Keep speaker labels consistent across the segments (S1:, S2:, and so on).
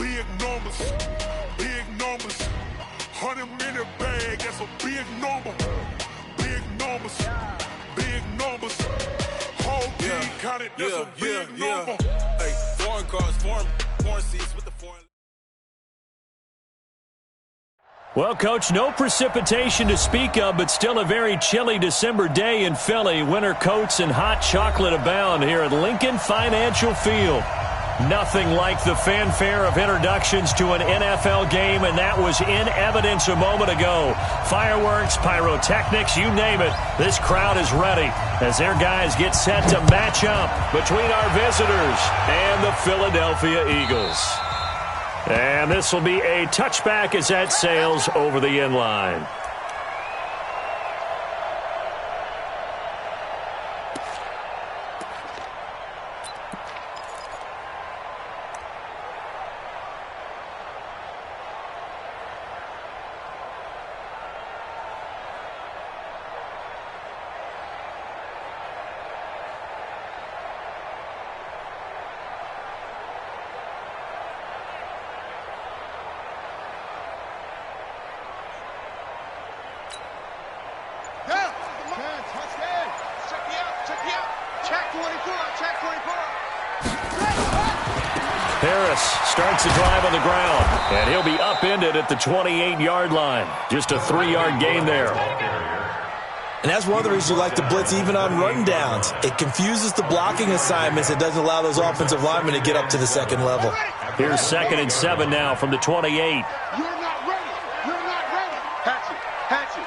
S1: big numbers, big numbers. 100-minute bag, that's a big number. Big numbers, big numbers. Whole team counted, that's a big number.
S2: Hey, foreign cars, foreign seats with the foreign.
S3: Well, Coach, no precipitation to speak of, but still a very chilly December day in Philly. Winter coats and hot chocolate abound here at Lincoln Financial Field. Nothing like the fanfare of introductions to an NFL game, and that was in evidence a moment ago. Fireworks, pyrotechnics, you name it. This crowd is ready as their guys get set to match up between our visitors and the Philadelphia Eagles. And this will be a touchback as that sails over the end line. Harris starts the drive on the ground, and he'll be upended at the 28-yard line. Just a 3-yard gain there.
S4: And that's one of the reasons you like to blitz even on rundowns. It confuses the blocking assignments. It doesn't allow those offensive linemen to get up to the second level.
S3: Here's 2nd and 7 now from the 28.
S1: You're not ready. You're not ready. Patch it. Patch it.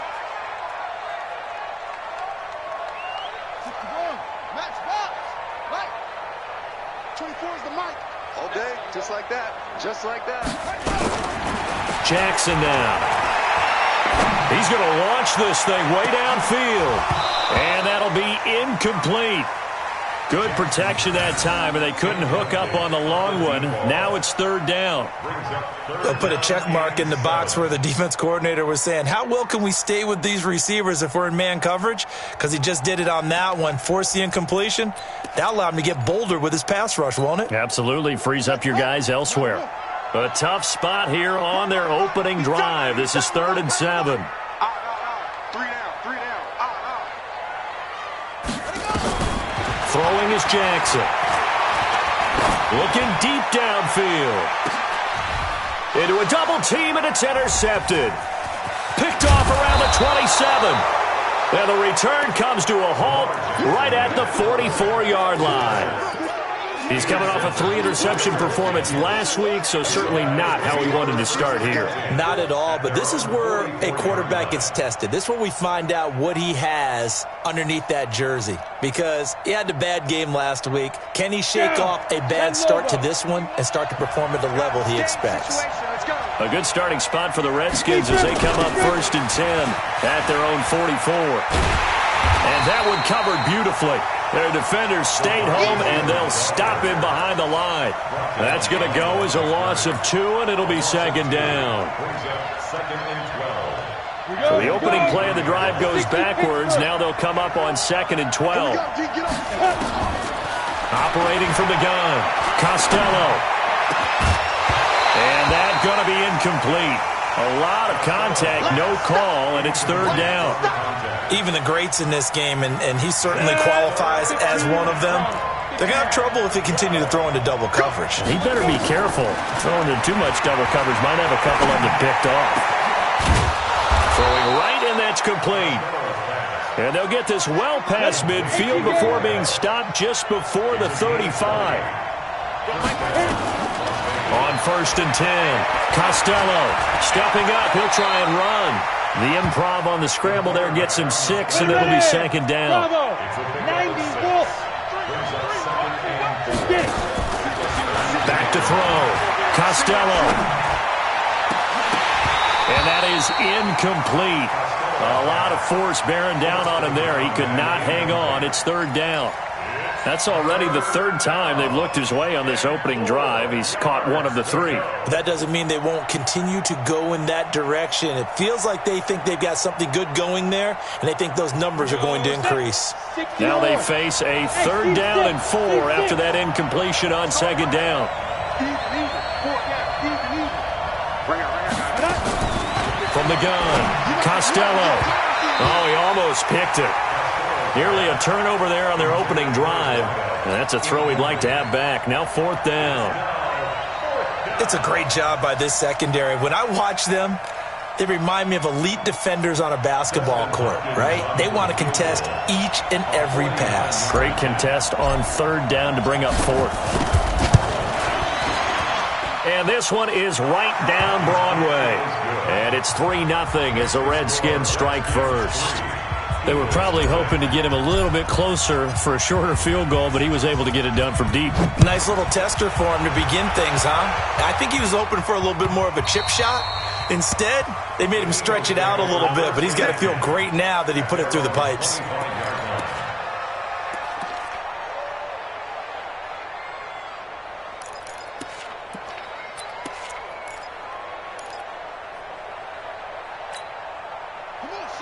S1: Match box. Right. 24 is the mic. All day, just like that. Just like that.
S3: Jackson now. He's going to launch this thing way downfield. And that'll be incomplete. Good protection that time, and they couldn't hook up on the long one. Now it's 3rd down.
S4: They'll put a check mark in the box where the defense coordinator was saying, how well can we stay with these receivers if we're in man coverage? Because he just did it on that one, forced the incompletion. That allowed him to get bolder with his pass rush, won't it?
S3: Absolutely. Frees up your guys elsewhere. A tough spot here on their opening drive. This is 3rd and 7. Throwing is Jackson. Looking deep downfield. Into a double team, and it's intercepted. Picked off around the 27. And the return comes to a halt right at the 44-yard line. He's coming off a 3-interception performance last week, so certainly not how he wanted to start here.
S4: Not at all, but this is where a quarterback gets tested. This is where we find out what he has underneath that jersey, because he had a bad game last week. Can he shake off a bad start to this one and start to perform at the level he expects?
S3: A good starting spot for the Redskins as they come up 1st and 10 at their own 44. And that one covered beautifully. Their defenders stayed home, and they'll stop him behind the line. That's going to go as a loss of 2, and it'll be 2nd down. So the opening play of the drive goes backwards. Now they'll come up on 2nd and 12. Operating from the gun, Costello. And that's going to be incomplete. A lot of contact, no call, and it's 3rd down.
S4: Even the greats in this game, and he certainly qualifies as one of them, they're going to have trouble if they continue to throw into double coverage.
S3: He better be careful. Throwing into too much double coverage might have a couple of them picked off. Throwing right, and that's complete. And they'll get this well past midfield before being stopped just before the 35. On 1st and 10, Costello stepping up. He'll try and run. The improv on the scramble there gets him 6, and it'll be 2nd down. Back to throw. Costello. And that is incomplete. A lot of force bearing down on him there. He could not hang on. It's 3rd down. That's already the 3rd time they've looked his way on this opening drive. He's caught 1 of the 3.
S4: But that doesn't mean they won't continue to go in that direction. It feels like they think they've got something good going there, and they think those numbers are going to increase.
S3: Now they face a 3rd down and 4 after that incompletion on 2nd down. From the gun, Costello. Oh, he almost picked it. Nearly a turnover there on their opening drive. And that's a throw he'd like to have back. Now 4th down.
S4: It's a great job by this secondary. When I watch them, they remind me of elite defenders on a basketball court, right? They want to contest each and every pass.
S3: Great contest on 3rd down to bring up 4th. And this one is right down Broadway. And it's 3-0 as the Redskins strike first. They were probably hoping to get him a little bit closer for a shorter field goal, but he was able to get it done from deep.
S4: Nice little tester for him to begin things, huh? I think he was hoping for a little bit more of a chip shot. Instead, they made him stretch it out a little bit, but he's got to feel great now that he put it through the pipes.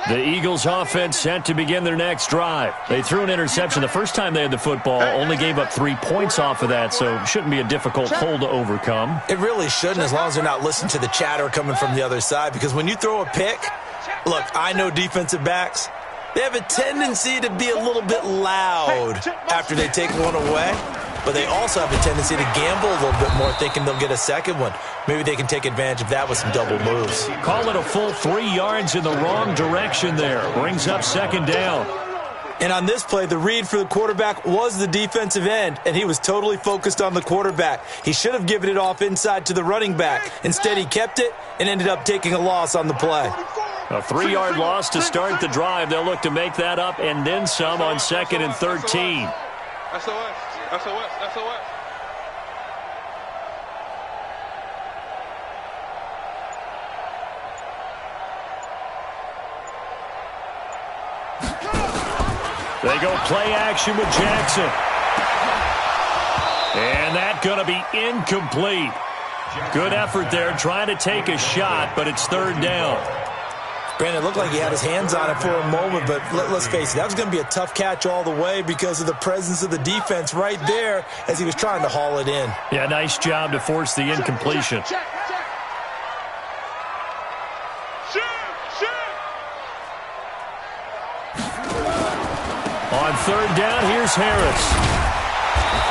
S3: The Eagles offense set to begin their next drive. They threw an interception the first time they had the football, only gave up 3 points off of that, so it shouldn't be a difficult hole to overcome.
S4: It really shouldn't, as long as they're not listening to the chatter coming from the other side, because when you throw a pick, look, I know defensive backs, they have a tendency to be a little bit loud after they take one away, but they also have a tendency to gamble a little bit more, thinking they'll get a second one. Maybe they can take advantage of that with some double moves.
S3: Call it a full 3 yards in the wrong direction there. Brings up 2nd down.
S4: And on this play, the read for the quarterback was the defensive end, and he was totally focused on the quarterback. He should have given it off inside to the running back. Instead, he kept it and ended up taking a loss on the play.
S3: A 3-yard loss to start the drive. They'll look to make that up and then some on 2nd and 13.
S5: SOS.
S3: They go play action with Jackson. And that's going to be incomplete. Good effort there trying to take a shot, but it's 3rd down.
S4: Brandon, it looked like he had his hands on it for a moment, but let's face it, that was going to be a tough catch all the way because of the presence of the defense right there as he was trying to haul it in.
S3: Yeah, nice job to force the incompletion. On 3rd down, here's Harris.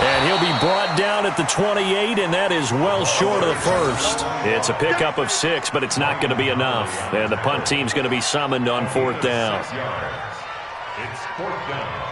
S3: And he'll be brought down at the 28, and that is well short of the first. It's a pickup of 6, but it's not going to be enough. And the punt team's going to be summoned on 4th down.
S1: It's 4th down.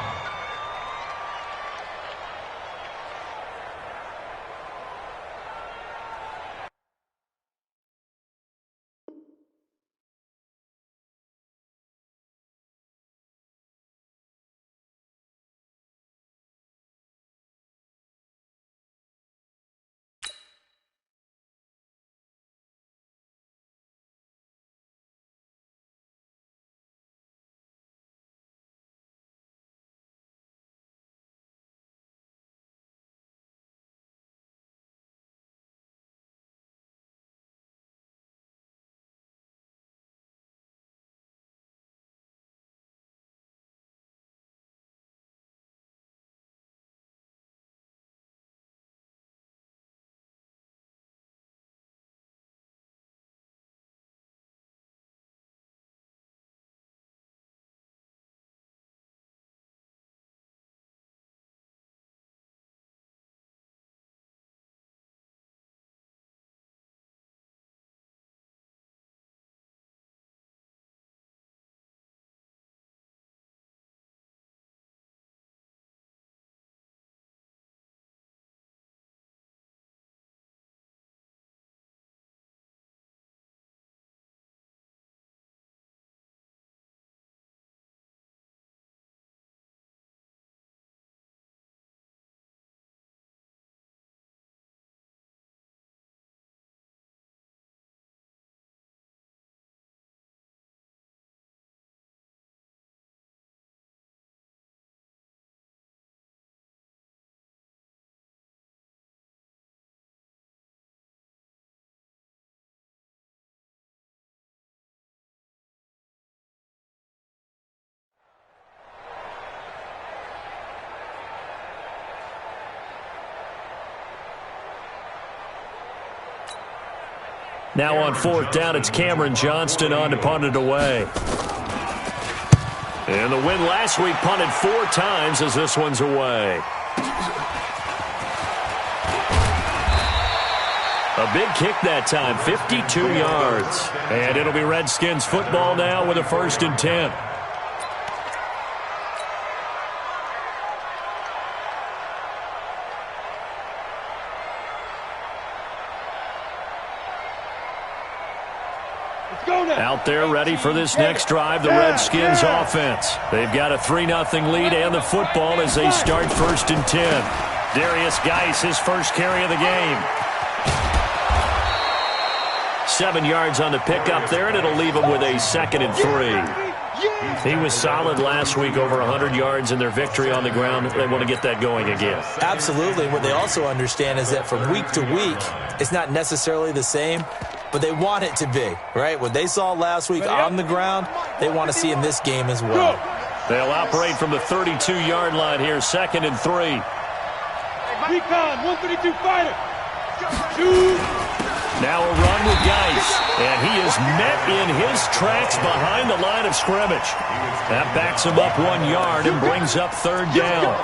S3: Now on 4th down, it's Cameron Johnston on to punt it away. And the win last week punted 4 times as this one's away. A big kick that time, 52 yards. And it'll be Redskins football now with a 1st and 10. Out there ready for this next drive, the Redskins offense. They've got a 3-0 lead and the football as they start 1st and 10. Darius Geis, his first carry of the game. 7 yards on the pickup there, and it'll leave him with a 2nd and 3. He was solid last week, over 100 yards in their victory on the ground. They want to get that going again.
S4: Absolutely. What they also understand is that from week to week, it's not necessarily the same, but they want it to be, right? What they saw last week on the ground, they want to see in this game as well.
S3: They'll operate from the 32-yard line here, 2nd and 3.
S5: Recon, 132 fighter.
S3: Now a run with Geis, and he is met in his tracks behind the line of scrimmage. That backs him up 1 yard and brings up 3rd down.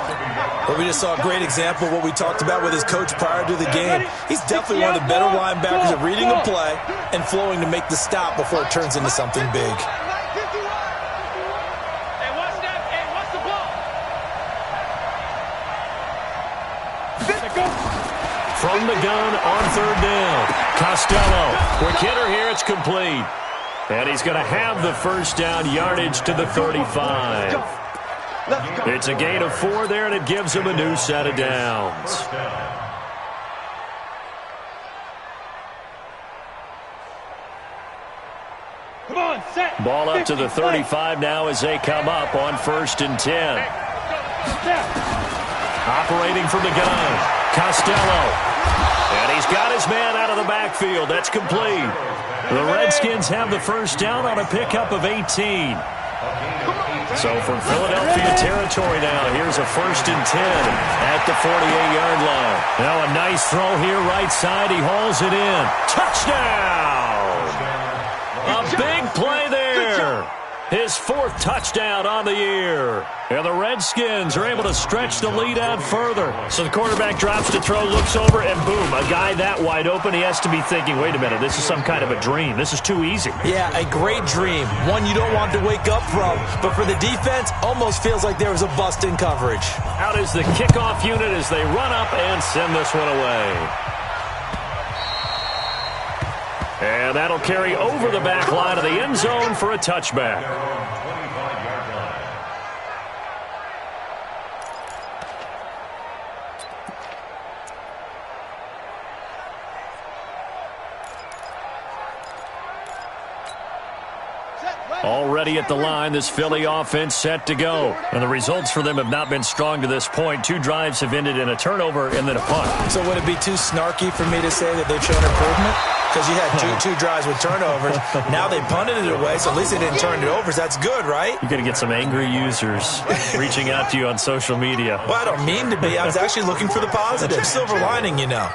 S4: Well, we just saw a great example of what we talked about with his coach prior to the game. He's definitely one of the better linebackers at reading a play and flowing to make the stop before it turns into something big.
S3: From the gun on 3rd down, Costello. Quick hitter here, it's complete. And he's going to have the 1st down, yardage to the 35. It's a gain of 4 there, and it gives him a new set of downs.
S5: Come on, set.
S3: Ball up to the 35 now as they come up on 1st and 10. Operating from the gun, Costello. And he's got his man out of the backfield. That's complete. The Redskins have the 1st down on a pickup of 18. So from Philadelphia territory now, here's a 1st and 10 at the 48-yard line. Now a nice throw here right side. He hauls it in. Touchdown! A big play there. His 4th touchdown on the year. And the Redskins are able to stretch the lead out further. So the quarterback drops to throw, looks over, and boom, a guy that wide open, he has to be thinking, wait a minute, this is some kind of a dream. This is too easy.
S4: Yeah, a great dream. One you don't want to wake up from. But for the defense, almost feels like there was a bust in coverage.
S3: Out is the kickoff unit as they run up and send this one away. And that'll carry over the back line of the end zone for a touchback. Already at the line, this Philly offense set to go. And the results for them have not been strong to this point. 2 drives have ended in a turnover and then a punt.
S4: So would it be too snarky for me to say that they've shown improvement? Because you had two drives with turnovers. Now they punted it away, so at least they didn't turn it over. So that's good, right?
S3: You're going to get some angry users reaching out to you on social media.
S4: Well, I don't mean to be. I was actually looking for the positive. Silver lining, you know.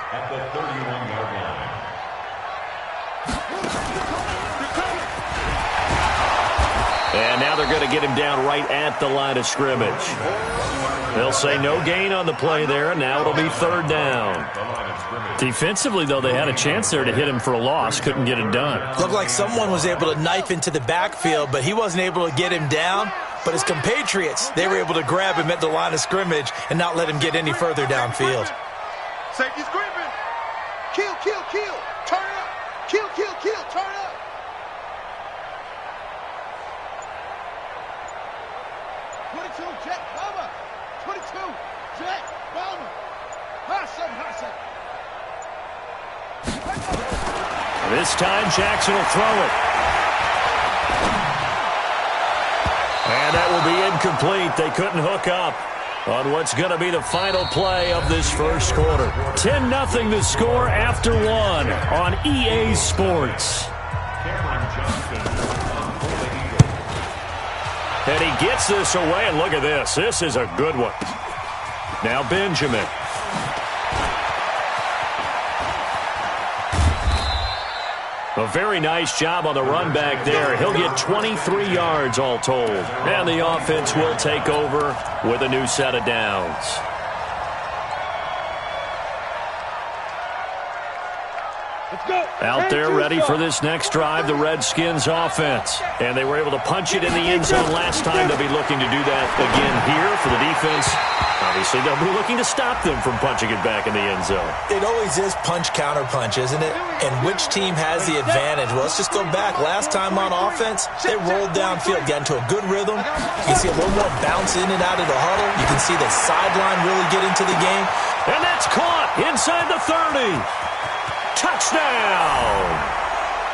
S3: And now they're going to get him down right at the line of scrimmage. They'll say no gain on the play there, and now it'll be 3rd down. Defensively, though, they had a chance there to hit him for a loss. Couldn't get it done.
S4: Looked like someone was able to knife into the backfield, but he wasn't able to get him down. But his compatriots, they were able to grab him at the line of scrimmage and not let him get any further downfield.
S5: Safety's gripping. Kill, kill, kill. Turn up. Kill, kill, kill. Turn up. Jet bomber. 22. Jet bomber. Hustle.
S3: This time Jackson will throw it. And that will be incomplete. They couldn't hook up on what's going to be the final play of this first quarter. 10-0 the score after 1 on EA Sports. And he gets this away, and look at this. This is a good one. Now Benjamin. A very nice job on the run back there. He'll get 23 yards all told. And the offense will take over with a new set of downs. Out there ready for this next drive, the Redskins offense. And they were able to punch it in the end zone last time. They'll be looking to do that again here for the defense. Obviously, they'll be looking to stop them from punching it back in the end zone.
S4: It always is punch-counter-punch, isn't it? And which team has the advantage? Well, let's just go back. Last time on offense, they rolled downfield, got into a good rhythm. You can see a little more bounce in and out of the huddle. You can see the sideline really get into the game.
S3: And that's caught inside the 30. Touchdown!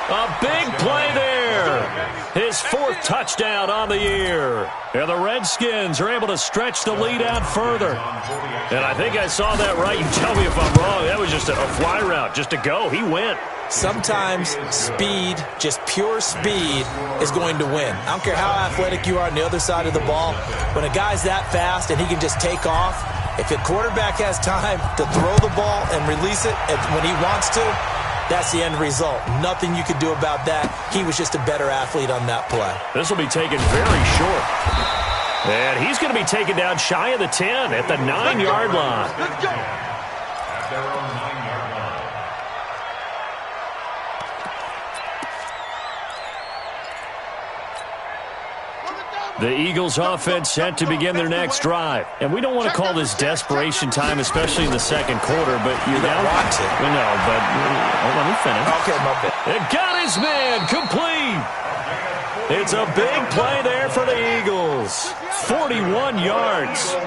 S3: A big play there. His fourth touchdown on the year. And the Redskins are able to stretch the lead out further. And I think I saw that right. You tell me if I'm wrong. That was just a fly route, just to go. He went.
S4: Sometimes speed, just pure speed, is going to win. I don't care how athletic you are on the other side of the ball. When a guy's that fast and he can just take off, if a quarterback has time to throw the ball and release it when he wants to, that's the end result. Nothing you could do about that. He was just a better athlete on that play.
S3: This will be taken very short. And he's going to be taken down shy of the 10 at the 9-yard line.
S5: Let's go.
S3: The Eagles offense set to begin their next drive. And we don't want to call this desperation time, especially in the second quarter, but you're down. We know, but let me finish.
S4: Okay, my bad.
S3: It got his man complete. It's a big play there for the Eagles. 41 yards.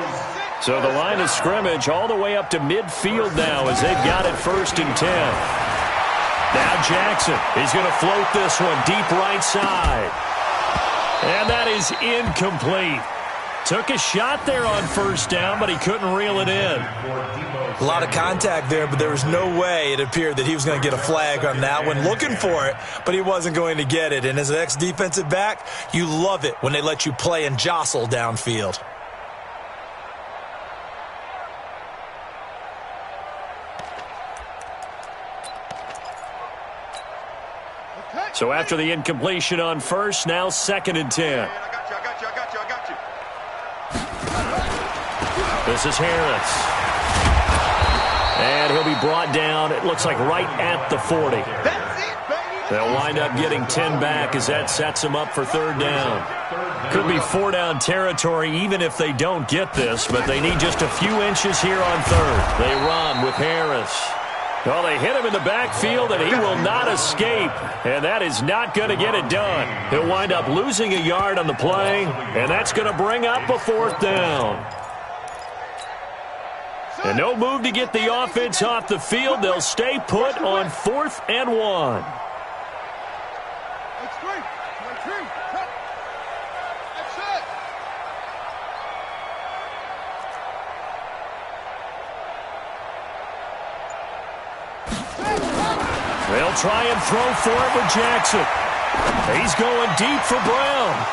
S3: So the line of scrimmage all the way up to midfield now as they've got it 1st and 10. Now Jackson, he's going to float this one deep right side. And that is incomplete. Took a shot there on 1st down, but he couldn't reel it in.
S4: A lot of contact there, but there was no way it appeared that he was going to get a flag on that one. Looking for it, but he wasn't going to get it. And as an ex-defensive back, you love it when they let you play and jostle downfield.
S3: So after the incompletion on 1st, now 2nd and 10.
S5: I got you.
S3: This is Harris. And he'll be brought down, it looks like right at the 40.
S5: That's it, baby.
S3: They'll wind up getting 10 back as that sets them up for 3rd down. Could be 4-down territory even if they don't get this, but they need just a few inches here on 3rd. They run with Harris. Well, they hit him in the backfield, and he will not escape. And that is not going to get it done. He'll wind up losing a yard on the play, and that's going to bring up a 4th down. And no move to get the offense off the field. They'll stay put on 4th and 1. They'll try and throw for it with Jackson. He's going deep for Brown.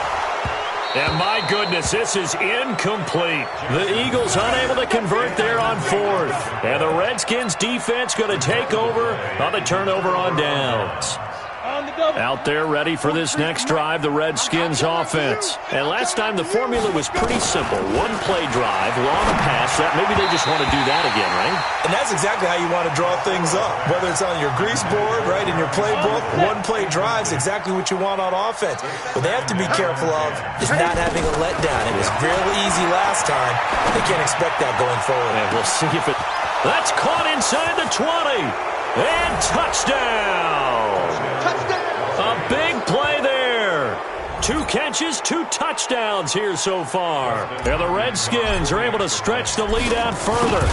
S3: And my goodness, this is incomplete. The Eagles unable to convert there on 4th. And the Redskins defense going to take over on the turnover on downs. Out there ready for this next drive, the Redskins offense. And last time the formula was pretty simple. 1-play drive, long pass. That maybe they just want to do that again, right?
S4: And that's exactly how you want to draw things up. Whether it's on your grease board, right, in your playbook, 1-play drives exactly what you want on offense. What they have to be careful of is not having a letdown. It was really easy last time. They can't expect that going forward.
S3: And we'll see if it... That's caught inside the 20. And touchdown. A big play there. 2 catches, 2 touchdowns here so far. And the Redskins are able to stretch the lead out further.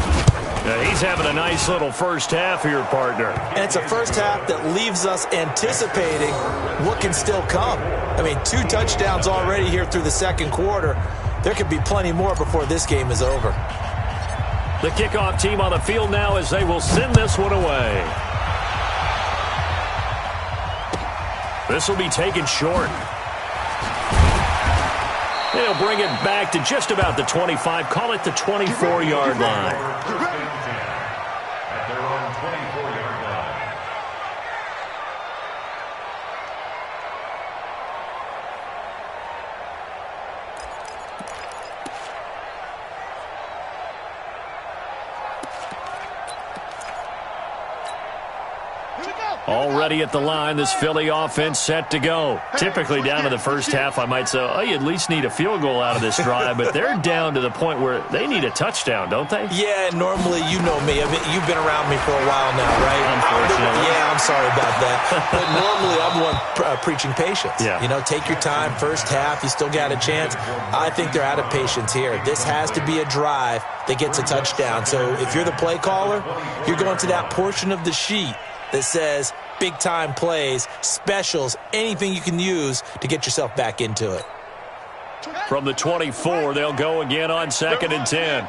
S3: Yeah, he's having a nice little first half here, partner.
S4: And it's a first half that leaves us anticipating what can still come. I mean, 2 touchdowns already here through the second quarter. There could be plenty more before this game is over.
S3: The kickoff team on the field now as they will send this one away. This will be taken short. They'll bring it back to just about the 25. Call it the 24-yard line. Already at the line, this Philly offense set to go. Typically down to the first half, I might say, oh, you at least need a field goal out of this drive, but they're down to the point where they need a touchdown, don't they?
S4: Yeah, normally, you know me. I mean, you've been around me for a while now, right?
S3: Unfortunately.
S4: Yeah, I'm sorry about that. But normally, I'm one preaching patience.
S3: Yeah.
S4: You know, take your time. First half, you still got a chance. I think they're out of patience here. This has to be a drive that gets a touchdown. So if you're the play caller, you're going to that portion of the sheet that says big-time plays, specials, anything you can use to get yourself back into it.
S3: From the 24, they'll go again on 2nd and 10.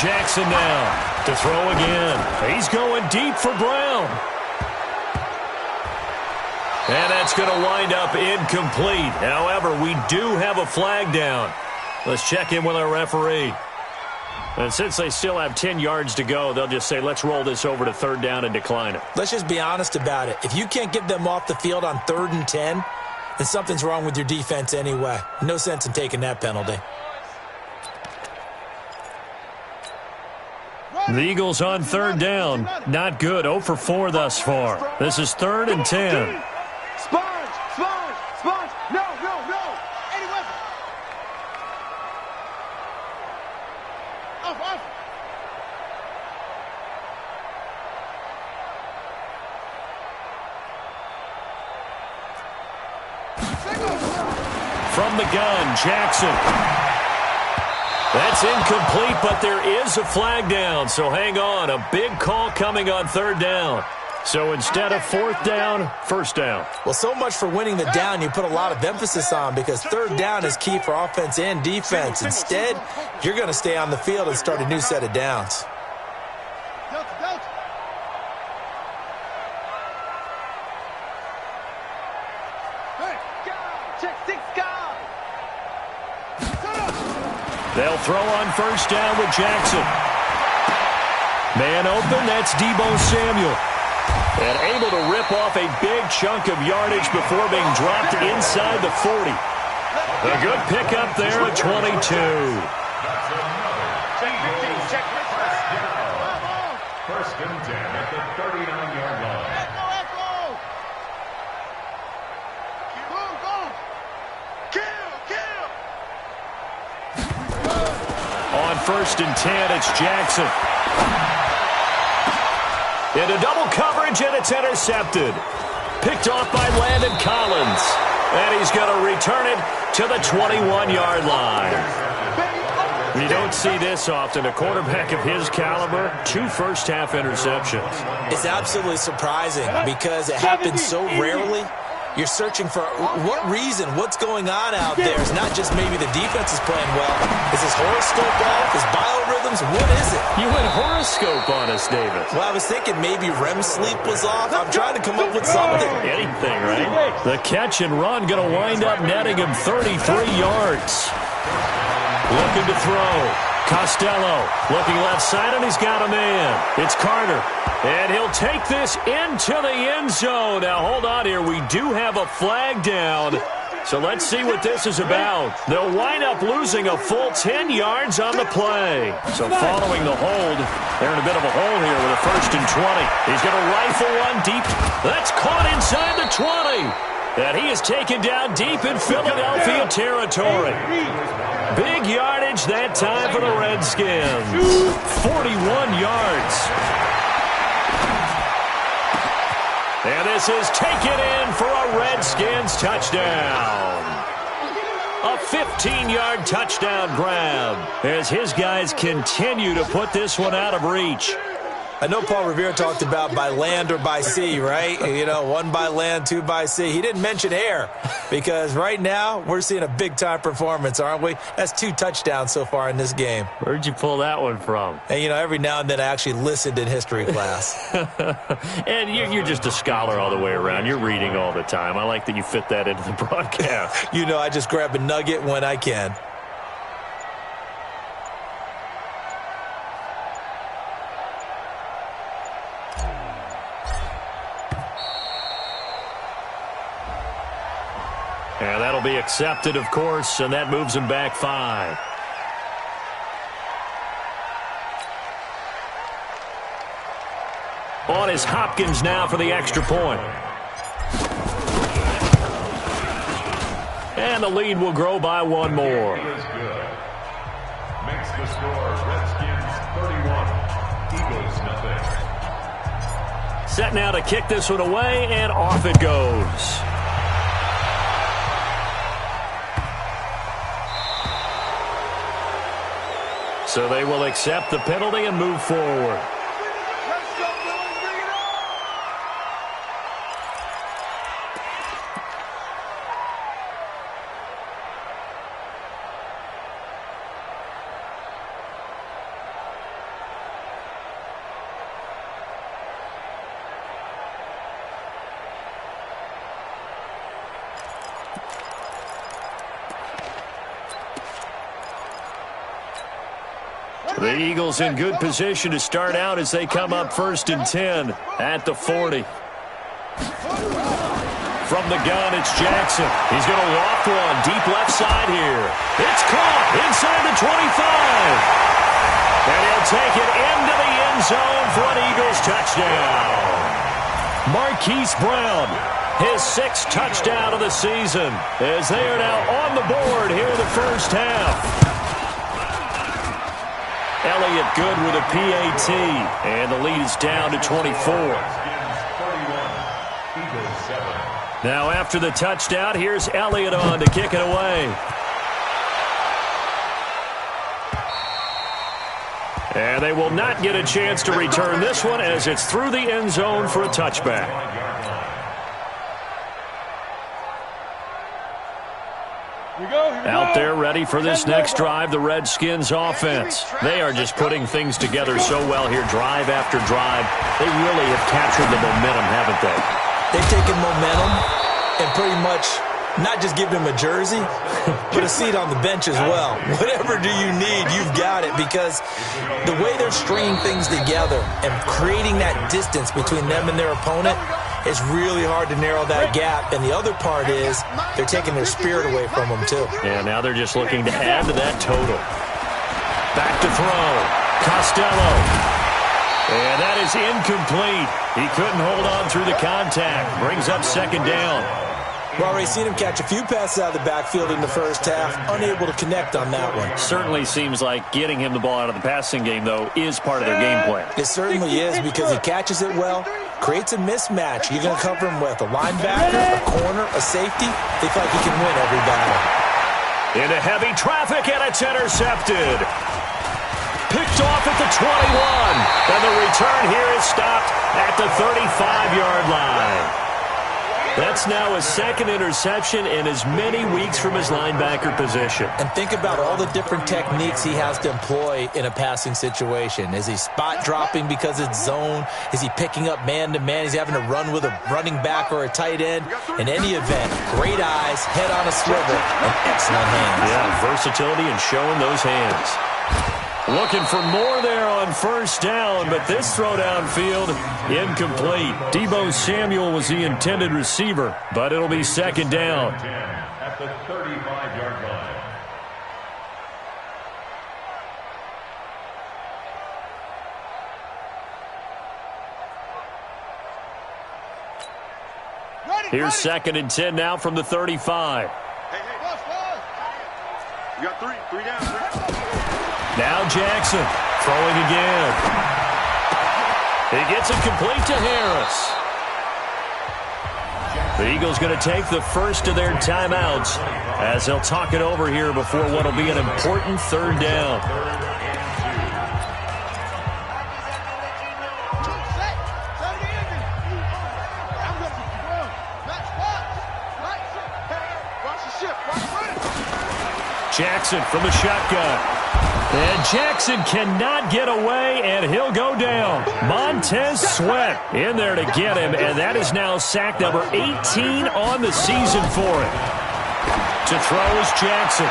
S3: Jackson now to throw again. He's going deep for Brown. And that's going to wind up incomplete. However, we do have a flag down. Let's check in with our referee. And since they still have 10 yards to go, they'll just say, let's roll this over to 3rd down and decline it.
S4: Let's just be honest about it. If you can't get them off the field on 3rd and 10, then something's wrong with your defense anyway. No sense in taking that penalty.
S3: The Eagles on 3rd down. Not good. 0 for 4 thus far. This is 3rd and 10.
S5: Sponge. No. Eddie Weber. Off.
S3: From the gun, Jackson. That's incomplete, but there is a flag down, so hang on. A big call coming on 3rd down. So instead of 4th down, 1st down.
S4: Well, so much for winning the down you put a lot of emphasis on, because 3rd down is key for offense and defense. Instead, you're going to stay on the field and start a new set of downs.
S3: They'll throw on 1st down with Jackson. Man open, that's Deebo Samuel. And able to rip off a big chunk of yardage before being dropped inside the 40. A good pickup there at 22.
S6: First and 10 at the 39-yard line.
S3: On 1st and 10, it's Jackson. Into double coverage, and it's intercepted. Picked off by Landon Collins. And he's going to return it to the 21-yard line. You don't see this often. A quarterback of his caliber, 2 first-half interceptions.
S4: It's absolutely surprising because it happens so rarely. You're searching for what reason, what's going on out there. It's not just maybe the defense is playing well. Is his horoscope off? His biorhythms? What is it?
S3: You went horoscope on us, David.
S4: Well, I was thinking maybe REM sleep was off. I'm trying to come up with something.
S3: Anything, right? The catch and run going to wind up netting him 33 yards. Looking to throw. Costello looking left side, and he's got a man. It's Carter. And he'll take this into the end zone. Now, hold on here. We do have a flag down. So let's see what this is about. They'll wind up losing a full 10 yards on the play. So following the hold, they're in a bit of a hole here with a 1st and 20. He's going to rifle one deep. That's caught inside the 20. And he is taken down deep in Philadelphia territory. Big yardage that time for the Redskins. 41 yards. And this is taken in for a Redskins touchdown. A 15-yard touchdown grab as his guys continue to put this one out of reach.
S4: I know Paul Revere talked about by land or by sea, right? You know, 1 by land, 2 by sea. He didn't mention air because right now we're seeing a big-time performance, aren't we? That's 2 touchdowns so far in this game.
S3: Where'd you pull that one from?
S4: And, you know, every now and then I actually listened in history class.
S3: And you're just a scholar all the way around. You're reading all the time. I like that you fit that into the broadcast.
S4: You know, I just grab a nugget when I can.
S3: And that'll be accepted, of course, and that moves him back 5. On is Hopkins now for the extra point. And the lead will grow by one more.
S6: Makes the score Redskins 31, Eagles nothing.
S3: Set now to kick this one away, and off it goes. So they will accept the penalty and move forward. The Eagles in good position to start out as they come up 1st and 10 at the 40. From the gun, it's Jackson. He's going to loft one deep left side here. It's caught inside the 25. And he'll take it into the end zone for an Eagles touchdown. Marquise Brown, his 6th touchdown of the season, as they are now on the board here in the first half. Elliott good with a PAT, and the lead is down to 24. Now after the touchdown, here's Elliott on to kick it away. And they will not get a chance to return this one as it's through the end zone for a touchback. Out there ready for this next drive, the Redskins offense. They are just putting things together so well here, drive after drive. They really have captured the momentum, haven't they?
S4: They've taken momentum and pretty much not just given him a jersey, but a seat on the bench as well. Whatever do you need, you've got it, because the way they're stringing things together and creating that distance between them and their opponent, it's really hard to narrow that gap. And the other part is they're taking their spirit away from them, too.
S3: Yeah, now they're just looking to add to that total. Back to throw. Costello. And that is incomplete. He couldn't hold on through the contact. Brings up 2nd down.
S4: We've already seen him catch a few passes out of the backfield in the first half. Unable to connect on that one.
S3: Certainly seems like getting him the ball out of the passing game, though, is part of their game plan.
S4: It certainly is, because he catches it well, creates a mismatch. You're going to cover him with a linebacker, a corner, a safety. They feel like he can win every battle.
S3: Into heavy traffic, and it's intercepted. Picked off at the 21. And the return here is stopped at the 35-yard line. That's now his 2nd interception in as many weeks from his linebacker position.
S4: And think about all the different techniques he has to employ in a passing situation. Is he spot dropping because it's zone? Is he picking up man-to-man? Is he having to run with a running back or a tight end? In any event, great eyes, head on a swivel, and excellent hands.
S3: Yeah, versatility and showing those hands. Looking for more there on 1st down, but this throw downfield, incomplete. Deebo Samuel was the intended receiver, but it'll be 2nd down.
S6: At the 35-yard line.
S3: Here's 2nd and 10 now from the 35.
S5: You got three down.
S3: Now Jackson throwing again. He gets it complete to Harris. The Eagles going to take the first of their timeouts as they'll talk it over here before what will be an important 3rd down. Jackson from the shotgun. And Jackson cannot get away, and he'll go down. Montez Sweat in there to get him, and that is now sack number 18 on the season for him. To throw is Jackson.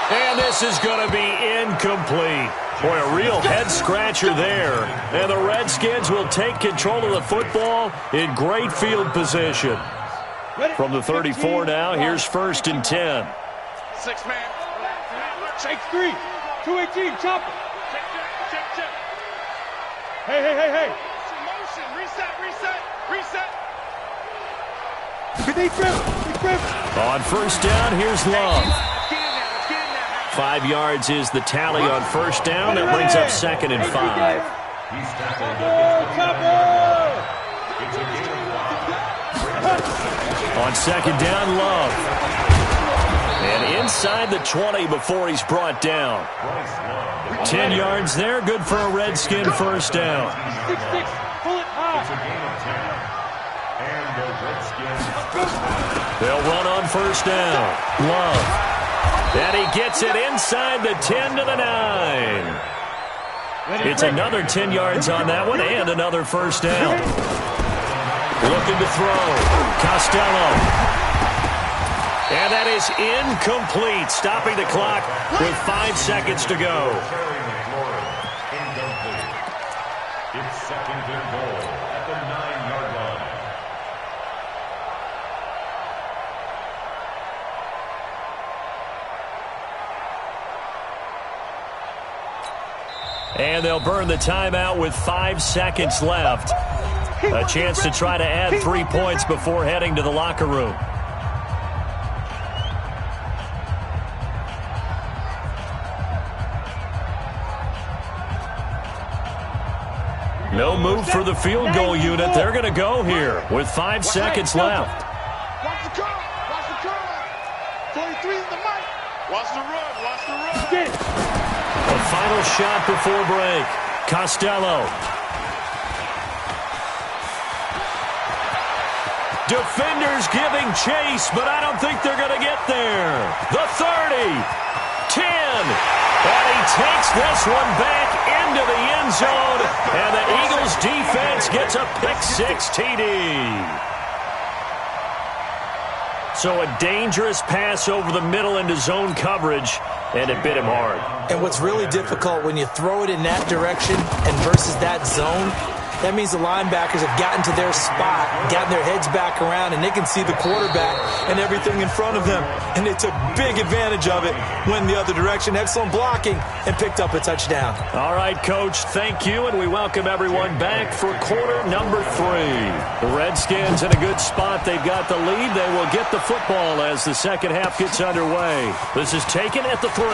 S3: And this is going to be incomplete. Boy, a real head-scratcher there. And the Redskins will take control of the football in great field position. From the 34 now, here's 1st and 10.
S5: 6-man. Shake 3. 218. Chopper. Check. Hey.
S3: On first down, here's Love. 5 yards is the tally on first down. That brings up 2nd and 5. On 2nd down, Love. And inside the 20 before he's brought down. 10 yards there, good for a Redskin first down. They'll run on first down. Love. And he gets it inside the 10 to the 9. It's another 10 yards on that one and another first down. Looking to throw. Costello. And that is incomplete. Stopping the clock with 5 seconds to go.
S6: It's 2nd and goal at the 9-yard line.
S3: And they'll burn the timeout with 5 seconds left. A chance to try to add 3 points before heading to the locker room. No move for the field goal unit. They're going to go here with 5 seconds left.
S5: Watch the curl. Watch the curl. 23 in the mic. Watch the run. Watch the run.
S3: A final shot before break. Costello. Defenders giving chase, but I don't think they're going to get there. The 30. 10. And he takes this one back into the end zone. And the Eagles defense gets a pick-6 TD. So a dangerous pass over the middle into zone coverage, and it bit him hard.
S4: And what's really difficult when you throw it in that direction and versus that zone, that means the linebackers have gotten to their spot, gotten their heads back around, and they can see the quarterback and everything in front of them. And they took big advantage of it, went the other direction, excellent blocking, and picked up a touchdown.
S3: All right, Coach, thank you, and we welcome everyone back for quarter number 3. The Redskins in a good spot. They've got the lead. They will get the football as the second half gets underway. This is taken at the 3.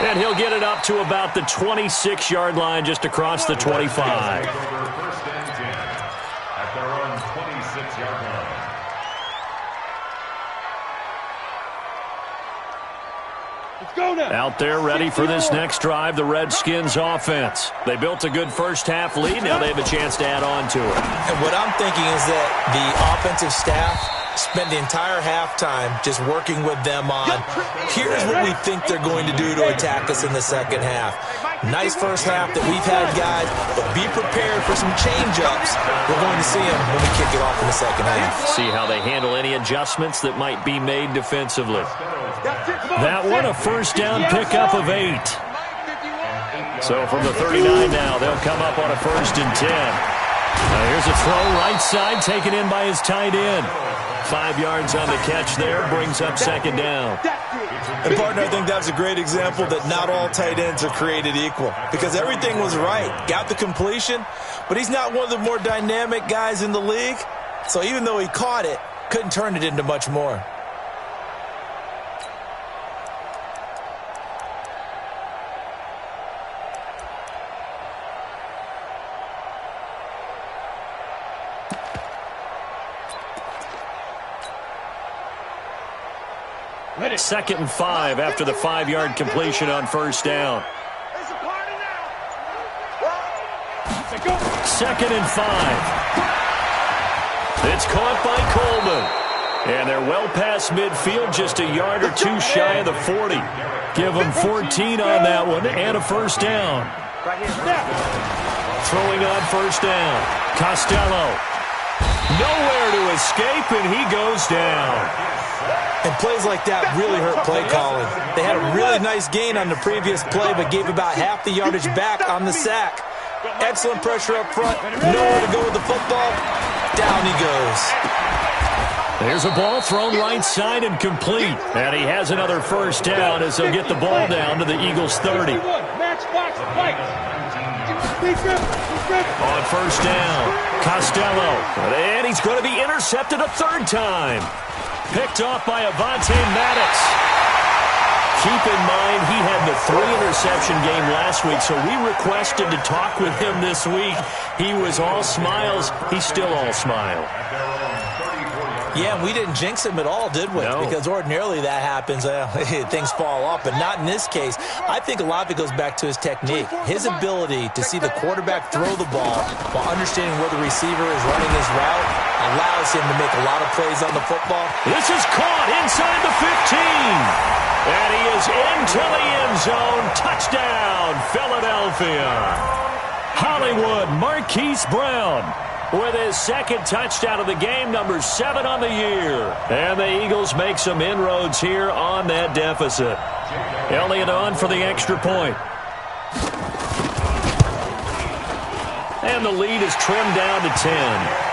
S3: And he'll get it up to about the 26-yard line just across the 25.
S6: First and 10 at their own 26-yard line.
S5: Let's go now.
S3: Out there ready for this next drive, the Redskins offense. They built a good first-half lead. Now they have a chance to add on to it.
S4: And what I'm thinking is that the offensive staff spent the entire halftime just working with them on, here's what we think they're going to do to attack us in the second half. Nice first half that we've had, guys, but be prepared for some change-ups. We're going to see them when we kick it off in the second half.
S3: See how they handle any adjustments that might be made defensively. That one, a first down pickup of 8. So from the 39 now, they'll come up on a 1st and 10. Now here's a throw right side, taken in by his tight end. 5 yards on the catch there, brings up 2nd down.
S4: And, partner, I think that's a great example that not all tight ends are created equal because everything was right. Got the completion, but he's not one of the more dynamic guys in the league. So even though he caught it, couldn't turn it into much more.
S3: Second and 5 after the 5-yard completion on first down. Second and 5. It's caught by Coleman. And they're well past midfield, just a yard or 2 shy of the 40. Give them 14 on that one and a first down. Throwing on first down. Costello. Nowhere to escape, and he goes down.
S4: And plays like that really hurt play calling. They had a really nice gain on the previous play, but gave about half the yardage back on the sack. Excellent pressure up front. Nowhere to go with the football. Down he goes.
S3: There's a ball thrown right side and complete. And he has another first down as he'll get the ball down to the Eagles' 30. On first down, Costello. And he's going to be intercepted a third time. Picked off by Avonte Maddox. Keep in mind, he had the 3-interception game last week, so we requested to talk with him this week. He was all smiles. He's still all smile.
S4: Yeah, we didn't jinx him at all, did we?
S3: No.
S4: Because ordinarily that happens. Things fall off, but not in this case. I think a lot of it goes back to his technique. His ability to see the quarterback throw the ball while understanding where the receiver is running his route allows him to make a lot of plays on the football.
S3: This is caught inside the 15. And he is into the end zone. Touchdown, Philadelphia. Hollywood Marquise Brown with his second touchdown of the game, number 7 on the year. And the Eagles make some inroads here on that deficit. Elliott on for the extra point. And the lead is trimmed down to 10.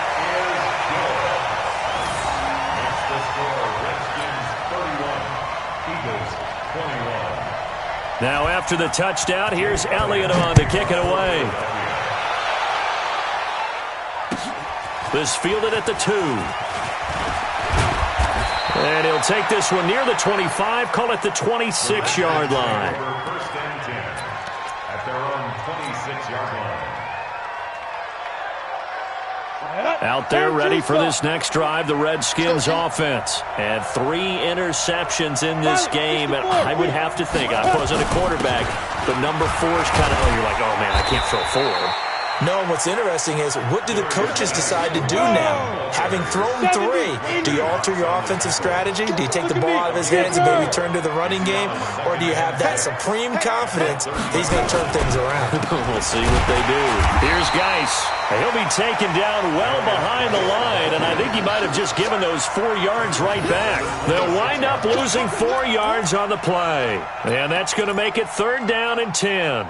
S3: Now after the touchdown, here's Elliott on to kick it away. This fielded at the 2. And he'll take this one near the 25, call it the 26-yard line.
S6: First and 10 at their own 26-yard line.
S3: Out there ready for this next drive, the Redskins offense. And 3 interceptions in this game. And I would have to think, I wasn't a quarterback, but number 4 is kind of, you're like, oh man, I can't throw 4.
S4: No, and what's interesting is, what do the coaches decide to do now? Having thrown 3, do you alter your offensive strategy? Do you take the ball out of his hands and maybe turn to the running game? Or do you have that supreme confidence that he's going to turn things around?
S3: We'll see what they do. Here's Geis. He'll be taken down well behind the line, and I think he might have just given those 4 yards right back. They'll wind up losing 4 yards on the play. And that's going to make it 3rd down and 10.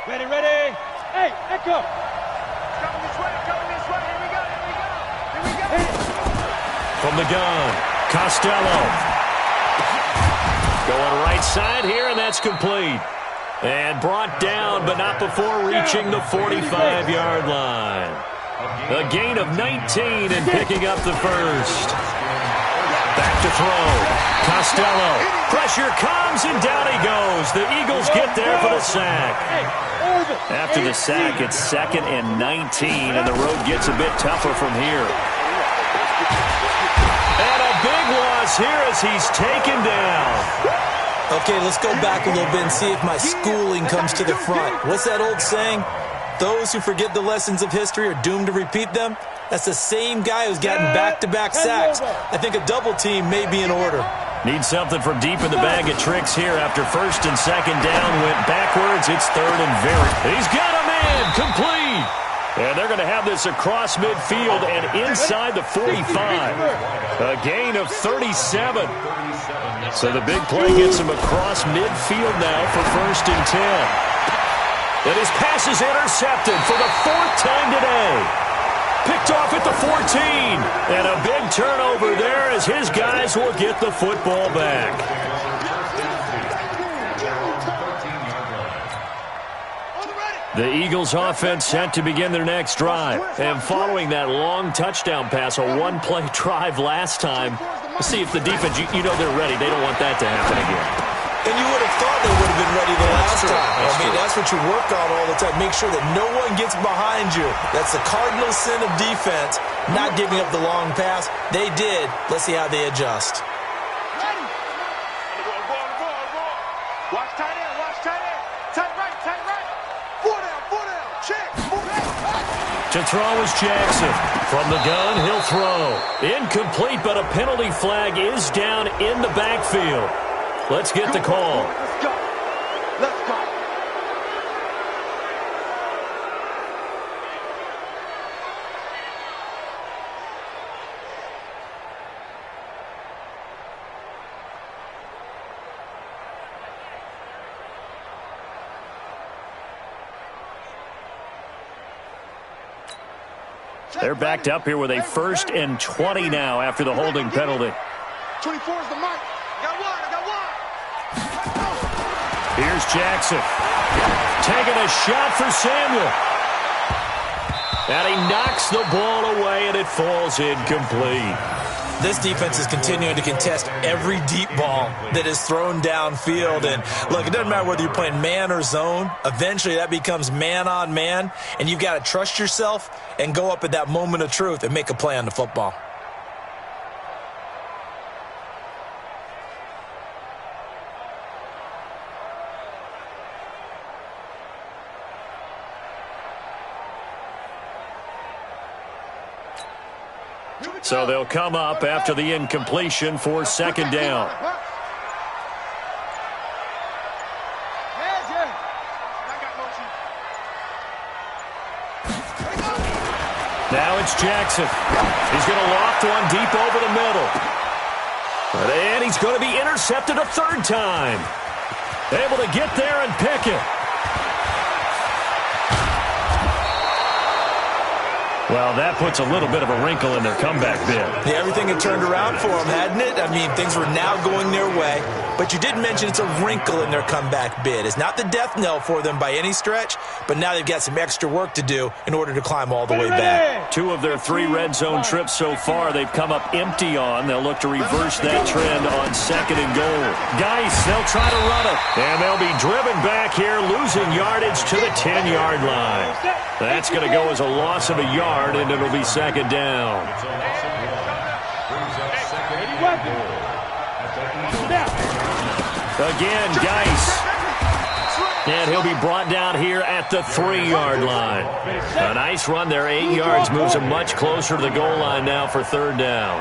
S7: Ready, ready. Hey, Echo.
S5: Coming this way, here we go.
S3: From the gun, Costello. Going right side here, and that's complete. And brought down, but not before reaching the 45-yard line. A gain of 19 and picking up the first. Back to throw. Costello. Pressure comes, and down he goes. The Eagles get there for the sack. After the sack, it's 2nd and 19, and the road gets a bit tougher from here. And a big loss here as he's taken down.
S4: Okay, let's go back a little bit and see if my schooling comes to the front. What's that old saying? Those who forget the lessons of history are doomed to repeat them. That's the same guy who's gotten back-to-back sacks. I think a double team may be in order.
S3: Need something from deep in the bag of tricks here after 1st and 2nd down. Went backwards. It's 3rd and very. He's got a man. Complete. And they're going to have this across midfield and inside the 45. A gain of 37. So the big play gets him across midfield now for 1st and 10. And his pass is intercepted for the 4th time today. Picked off at the 14. And a big turnover there as his guys will get the football back. The Eagles offense set to begin their next drive. And following that long touchdown pass, a 1-play drive last time, let's see if the defense, you know they're ready. They don't want that to happen again.
S4: And you would have thought they would have been ready the last time. That's what you work on all the time. Make sure that no one gets behind you. That's the cardinal sin of defense, not giving up the long pass. They did. Let's see how they adjust.
S5: Ready. Watch tight end. Tight right. 4 down. Check.
S3: To throw is Jackson. From the gun, he'll throw. Incomplete, but a penalty flag is down in the backfield. Let's get the call.
S5: Let's go.
S3: They're backed up here with a 1st and 20 now after the holding penalty.
S5: 24 is the mark. I got one.
S3: Here's Jackson. Taking a shot for Samuel. And he knocks the ball away, and it falls incomplete.
S4: This defense is continuing to contest every deep ball that is thrown downfield. And, look, it doesn't matter whether you're playing man or zone. Eventually, that becomes man-on-man, and you've got to trust yourself and go up at that moment of truth and make a play on the football.
S3: So they'll come up after the incompletion for second down. Now it's Jackson. He's going to loft one deep over the middle. And he's going to be intercepted a third time. Able to get there and pick it. Well, that puts a little bit of a wrinkle in their comeback bid.
S4: Yeah, everything had turned around for them, hadn't it? I mean, things were now going their way. But you did mention it's a wrinkle in their comeback bid. It's not the death knell for them by any stretch, but now they've got some extra work to do in order to climb all the way back.
S3: 2 of their 3 red zone trips so far they've come up empty on. They'll look to reverse that trend on second and goal. Geis, they'll try to run it. And they'll be driven back here, losing yardage to the 10-yard line. That's going to go as a loss of a yard, and it'll be second down. Again, Geis. And he'll be brought down here at the 3-yard line. A nice run there, 8 yards, moves him much closer to the goal line now for third down.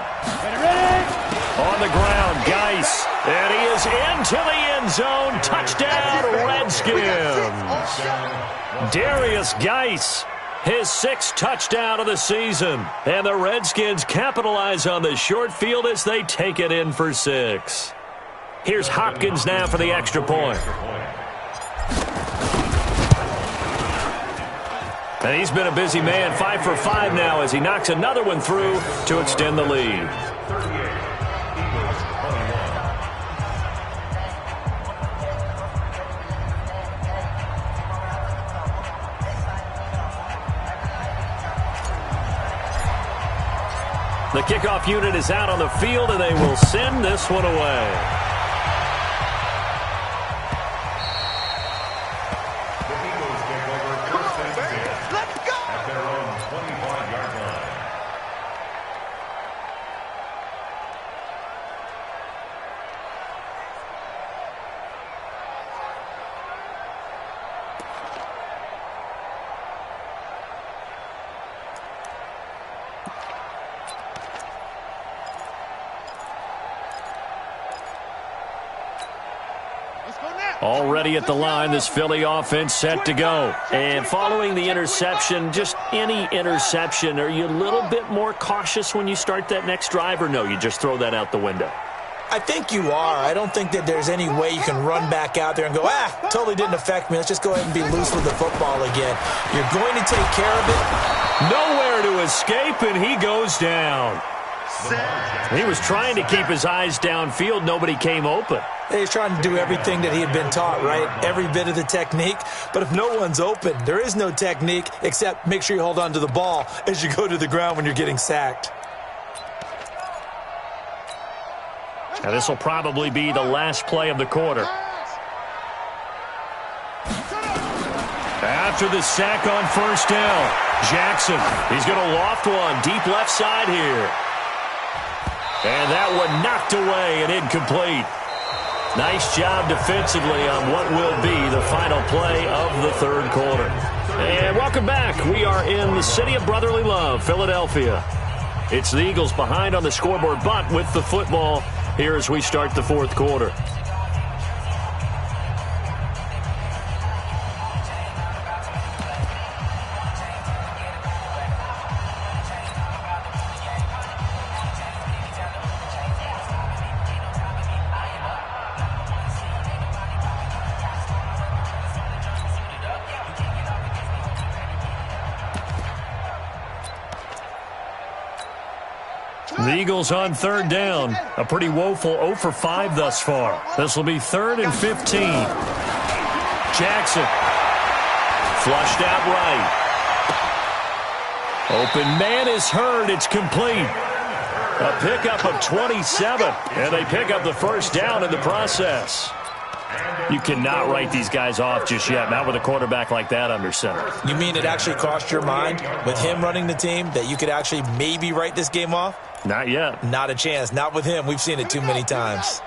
S3: On the ground, Geis. And he is into the end zone. Touchdown, Redskins. Darius Geis, his 6th touchdown of the season. And the Redskins capitalize on the short field as they take it in for 6. Here's Hopkins now for the extra point. And he's been a busy man, 5 for 5 now as he knocks another one through to extend the lead. The kickoff unit is out on the field, and they will send this one away. Already at the line, this Philly offense set to go. And following the interception, just any interception, are you a little bit more cautious when you start that next drive, or no, you just throw that out the window?
S4: I think you are. I don't think that there's any way you can run back out there and go, totally didn't affect me. Let's just go ahead and be loose with the football again. You're going to take care of it.
S3: Nowhere to escape, and he goes down. He was trying to keep his eyes downfield. Nobody came open.
S4: He's trying to do everything that he had been taught, right? Every bit of the technique. But if no one's open, there is no technique except make sure you hold on to the ball as you go to the ground when you're getting sacked.
S3: Now this will probably be the last play of the quarter. After the sack on first down, Jackson, he's going to loft one deep left side here. And that one knocked away and incomplete. Nice job defensively on what will be the final play of the third quarter. And welcome back. We are in the city of brotherly love, Philadelphia. It's the Eagles behind on the scoreboard, but with the football here as we start the fourth quarter. The Eagles on third down. A pretty woeful 0 for 5 thus far. This will be 3rd and 15. Jackson. Flushed out right. Open man is heard. It's complete. A pickup of 27, and they pick up the first down in the process. You cannot write these guys off just yet, not with a quarterback like that under center.
S4: You mean it actually crossed your mind with him running the team that you could actually maybe write this game off?
S3: Not yet.
S4: Not a chance. Not with him. We've seen it too many times.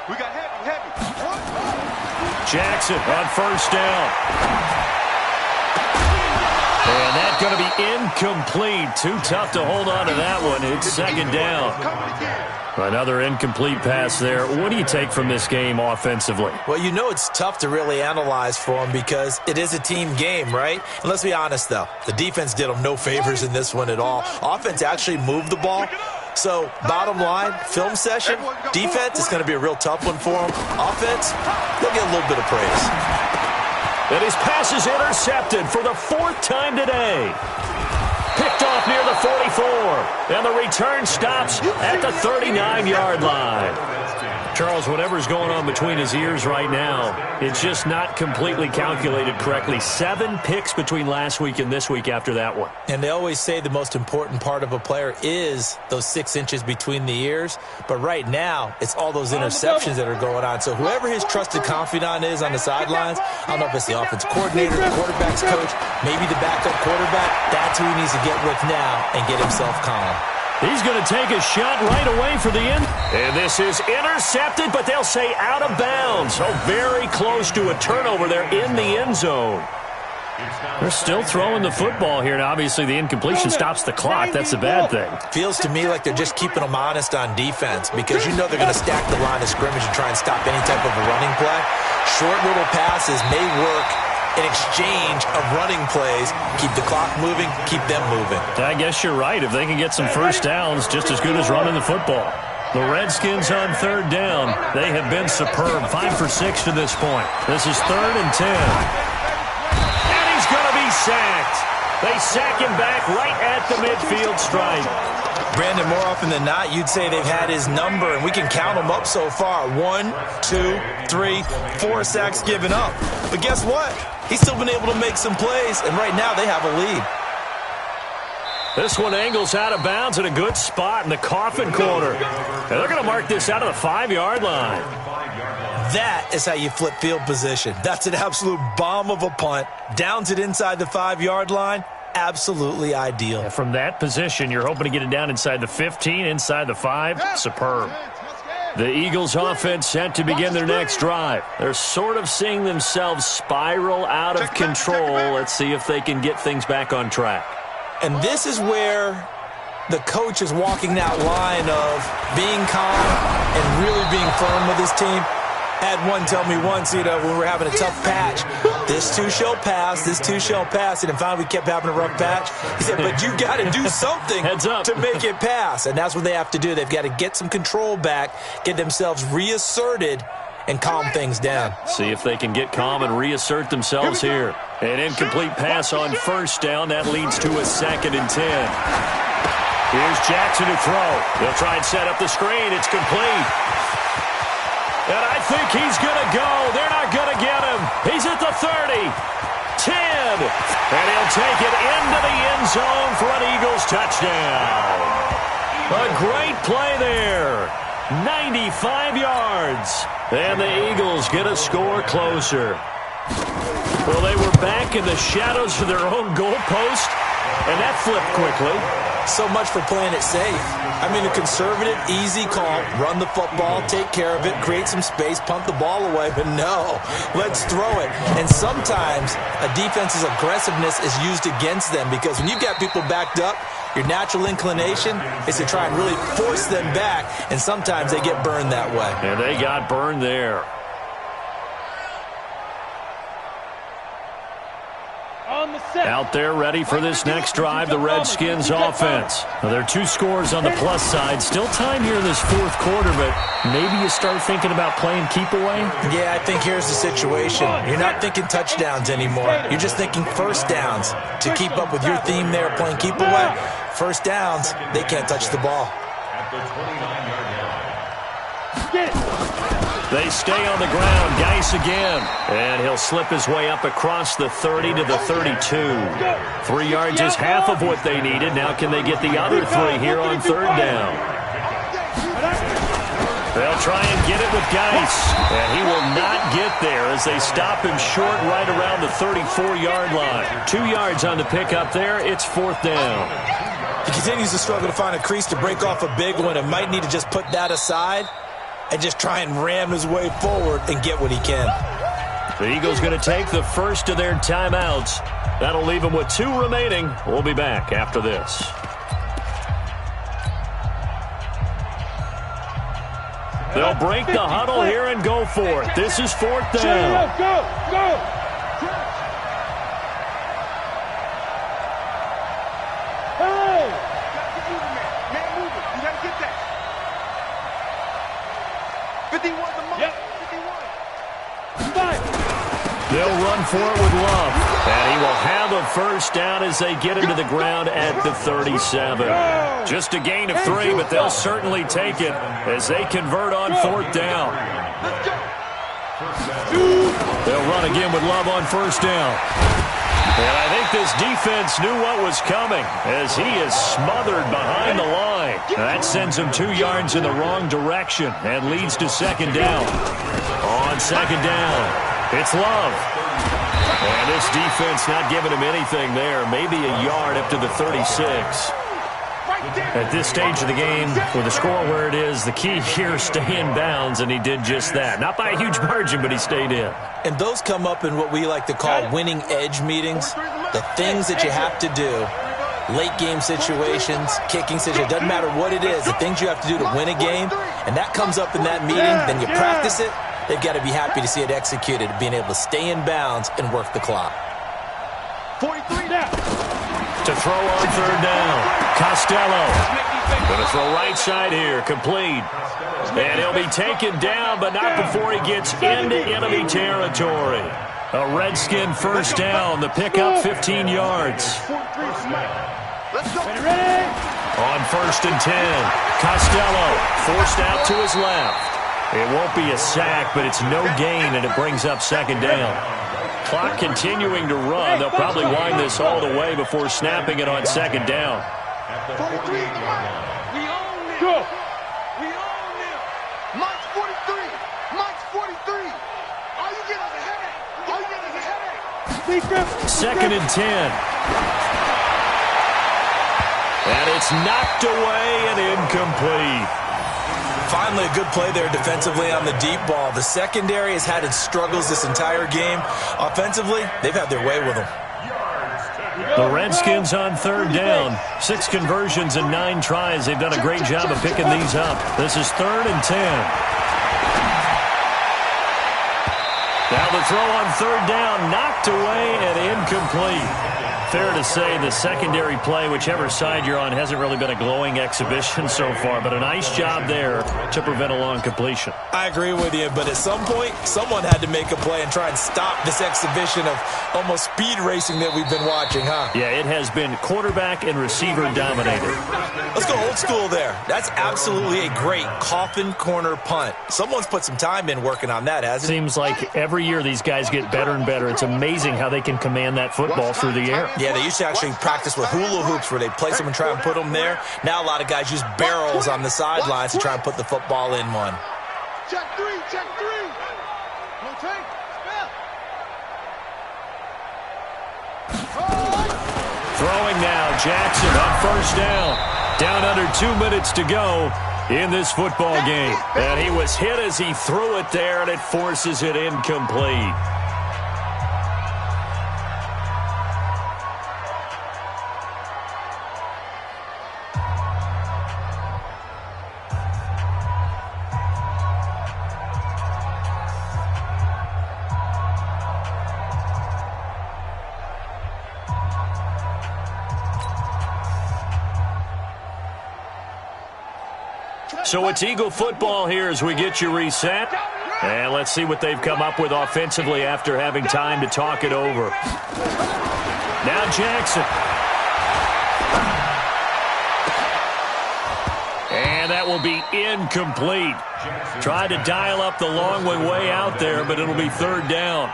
S5: We got heavy.
S3: Jackson on first down. And that's going to be incomplete. Too tough to hold on to that one. It's second down. Another incomplete pass there. What do you take from this game offensively?
S4: Well, you know it's tough to really analyze for them because it is a team game, right? And let's be honest, though. The defense did them no favors in this one at all. Offense actually moved the ball. So, bottom line, film session, defense is going to be a real tough one for them. Offense, they'll get a little bit of praise.
S3: And his pass is intercepted for the fourth time today. Picked off near the 44. And the return stops at the 39-yard line. Charles, whatever's going on between his ears right now, it's just not completely calculated correctly. 7 picks between last week and this week after that one.
S4: And they always say the most important part of a player is those 6 inches between the ears. But right now, it's all those interceptions that are going on. So whoever his trusted confidant is on the sidelines, I don't know if it's the offensive coordinator, the quarterback's coach, maybe the backup quarterback, that's who he needs to get with now and get himself calm.
S3: He's going to take a shot right away for the end. And this is intercepted, but they'll say out of bounds. So very close to a turnover there in the end zone. They're still throwing the football here. And obviously, the incompletion stops the clock. That's a bad thing.
S4: Feels to me like they're just keeping them honest on defense because you know they're going to stack the line of scrimmage and try and stop any type of a running play. Short little passes may work in exchange of running plays. Keep the clock moving, keep them moving.
S3: I guess you're right. If they can get some first downs, just as good as running the football. The Redskins on third down. They have been superb. 5 for 6 to this point. This is 3rd and 10. And he's going to be sacked. They sack him back right at the midfield stripe.
S4: Brandon, more often than not, you'd say they've had his number, and we can count them up so far. 1, 2, 3, 4 sacks given up. But guess what? He's still been able to make some plays, and right now they have a lead.
S3: This one angles out of bounds at a good spot in the coffin corner. And they're going to mark this out of the 5-yard line.
S4: That is how you flip field position. That's an absolute bomb of a punt. Downs it inside the 5-yard line. Absolutely ideal.
S3: From that position, you're hoping to get it down inside the 15, inside the 5. Superb. The Eagles offense set to begin their next drive. They're sort of seeing themselves spiral out of control. Let's see if they can get things back on track.
S4: And this is where the coach is walking that line of being calm and really being firm with his team. Had one tell me once, when we're having a tough patch, this too shall pass, this too shall pass. And finally we kept having a rough patch. He said, but you got to do something to make it pass. And that's what they have to do. They've got to get some control back, get themselves reasserted, and calm things down.
S3: See if they can get calm and reassert themselves here. An incomplete pass on first down. That leads to a 2nd and 10. Here's Jackson to throw. They'll try and set up the screen. It's complete. And I think he's going to go. They're not going to get him. He's at the 30, 10, and he'll take it into the end zone for an Eagles touchdown. A great play there. 95 yards. And the Eagles get a score closer. Well, they were back in the shadows of their own goalpost, and that flipped quickly.
S4: So much for playing it safe. I mean, a conservative, easy call, run the football, take care of it, create some space, punt the ball away. But no, let's throw it. And sometimes a defense's aggressiveness is used against them because when you've got people backed up, your natural inclination is to try and really force them back, and sometimes they get burned that way.
S3: And they got burned there. Out there ready for this next drive, the Redskins offense. Now, there are 2 scores on the plus side. Still time here in this 4th quarter, but maybe you start thinking about playing keep away?
S4: Yeah, I think here's the situation. You're not thinking touchdowns anymore. You're just thinking first downs. To keep up with your theme there, playing keep away, first downs, they can't touch the ball.
S6: At the 29-yard line.
S3: They stay on the ground. Geis again. And he'll slip his way up across the 30 to the 32. 3 yards is half of what they needed. Now can they get the other 3 here on third down? They'll try and get it with Geis. And he will not get there as they stop him short right around the 34-yard line. 2 yards on the pickup there. It's fourth down.
S4: He continues to struggle to find a crease to break off a big one and might need to just put that aside and just try and ram his way forward and get what he can.
S3: The Eagles going to take the first of their timeouts. That'll leave them with 2 remaining. We'll be back after this. They'll break the huddle here and go for it. This is fourth down.
S7: Go!
S3: They'll run for it with Love. And he will have a first down as they get into the ground at the 37. Just a gain of 3, but they'll certainly take it as they convert on fourth down. They'll run again with Love on first down. And I think this defense knew what was coming as he is smothered behind the line. That sends him 2 yards in the wrong direction and leads to second down. On second down, it's Love. And this defense not giving him anything there. Maybe a yard up to the 36. At this stage of the game, with the score where it is, the key here is stay in bounds, and he did just that. Not by a huge margin, but he stayed in.
S4: And those come up in what we like to call winning edge meetings. The things that you have to do, late game situations, kicking situations, doesn't matter what it is, the things you have to do to win a game, and that comes up in that meeting, then you practice it. They've got to be happy to see it executed, being able to stay in bounds and work the clock.
S7: 43 now.
S3: To throw on third down, Costello. Going to throw right side here, complete. And he'll be taken down, but not before he gets into enemy territory. A Redskin first down, the pickup 15 yards. On first and 10, Costello forced out to his left. It won't be a sack, but it's no gain, and it brings up second down. Clock continuing to run. They'll probably wind this all the way before snapping it on second down.
S5: Go. We own them. Mike's 43. Mike's 43. Are you getting a headache? Are you getting a headache?
S3: Second and 10. And it's knocked away and incomplete.
S4: Finally, a good play there defensively on the deep ball. The secondary has had its struggles this entire game. Offensively, they've had their way with them.
S3: The Redskins on third down. 6 conversions and 9 tries. They've done a great job of picking these up. This is third and 10. Now the throw on third down, knocked away and incomplete. Fair to say the secondary play, whichever side you're on, hasn't really been a glowing exhibition so far, but a nice job there to prevent a long completion.
S4: I agree with you, but at some point, someone had to make a play and try and stop this exhibition of almost speed racing that we've been watching, huh?
S3: Yeah, it has been quarterback and receiver dominated.
S4: Let's go old school there. That's absolutely a great coffin corner punt. Someone's put some time in working on that, hasn't it?
S3: Seems like every year these guys get better and better. It's amazing how they can command that football through the air.
S4: Yeah, they used to actually practice with hula hoops where they place them and try and put them there. Now a lot of guys use barrels on the sidelines to try and put the football in one.
S5: Check 3, check 3. No take.
S3: Throwing now, Jackson on first down. Down under 2 minutes to go in this football game. And he was hit as he threw it there, and it forces it incomplete. So it's Eagle football here as we get you reset. And let's see what they've come up with offensively after having time to talk it over. Now Jackson. And that will be incomplete. Tried to dial up the long way out there, but it'll be third down.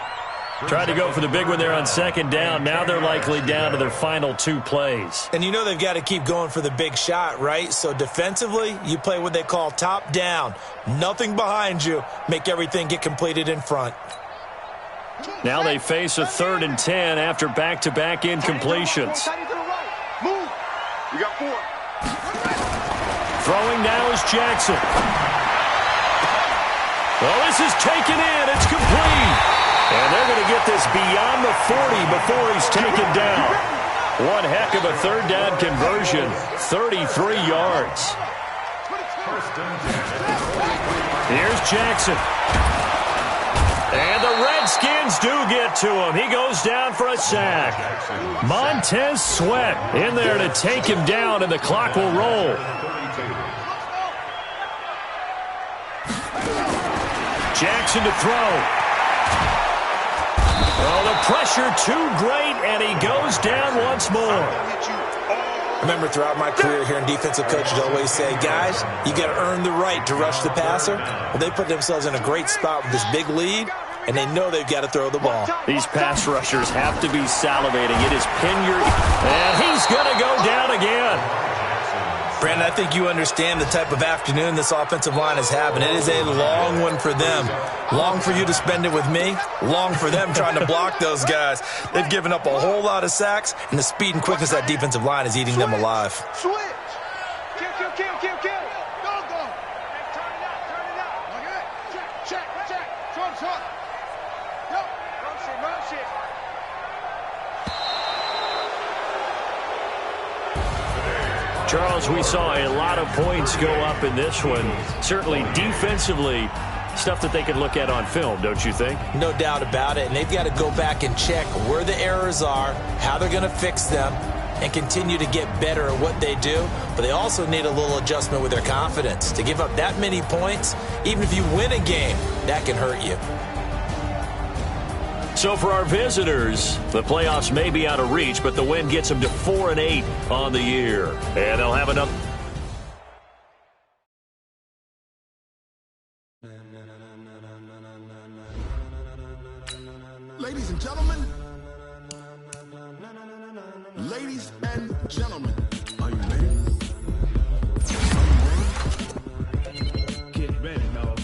S3: Tried to go for the big one there on second down. Now they're likely down to their final 2 plays.
S4: And you know they've got to keep going for the big shot, right? So defensively, you play what they call top down. Nothing behind you. Make everything get completed in front.
S3: Now they face a 3rd and 10 after back-to-back incompletions.
S5: Move. We got 4.
S3: Throwing now is Jackson. Well, this is taken in. It's complete. And they're going to get this beyond the 40 before he's taken down. One heck of a third down conversion, 33 yards. Here's Jackson. And the Redskins do get to him. He goes down for a sack. Montez Sweat in there to take him down, and the clock will roll. Jackson to throw. Oh, the pressure too great, and he goes down once more.
S4: Remember, throughout my career here in defensive coaches always say, guys, you got to earn the right to rush the passer. Well, they put themselves in a great spot with this big lead, and they know they've got to throw the ball.
S3: These pass rushers have to be salivating. It is pin your... And he's going to go down again.
S4: Brandon, I think you understand the type of afternoon this offensive line is having. It is a long one for them. Long for you to spend it with me. Long for them trying to block those guys. They've given up a whole lot of sacks, and the speed and quickness of that defensive line is eating them alive.
S5: Switch. Kill. Go. Turn it out. Okay. Check. Short. Yo. Run shit.
S3: Charles, we saw a lot of points go up in this one. Certainly defensively, stuff that they could look at on film, don't you think?
S4: No doubt about it, and they've got to go back and check where the errors are, how they're going to fix them, and continue to get better at what they do. But they also need a little adjustment with their confidence. To give up that many points, even if you win a game, that can hurt you.
S3: So for our visitors, the playoffs may be out of reach, but the win gets them to 4-8 on the year. And they'll have another...
S1: Ladies and gentlemen, are you ready?
S7: Get ready, dog.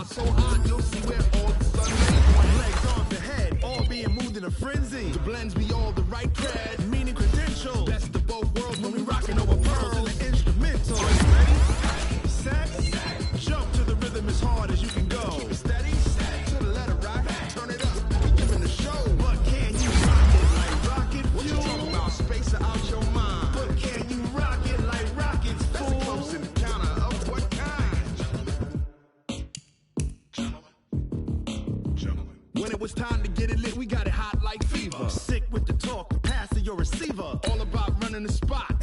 S1: So hot, you'll see where all the sun rays. Legs on the head, all being moved in a frenzy. The blends be all the right cred, meaning credentials. Best of both worlds when we rockin' over pearls and the instrumental. Ready? Set, jump to the rhythm as hard as you can go. Keep it steady, to the letter right, turn it up, we giving the show. But can you rock it like rocket fuel? What you talking about, space or out your mind? But can you rock it like rockets, fool? That's a close encounter of what kind? When it was time to get it lit, we got it hot like fever. Sick with the talk, the pass to your receiver. All about running the spot.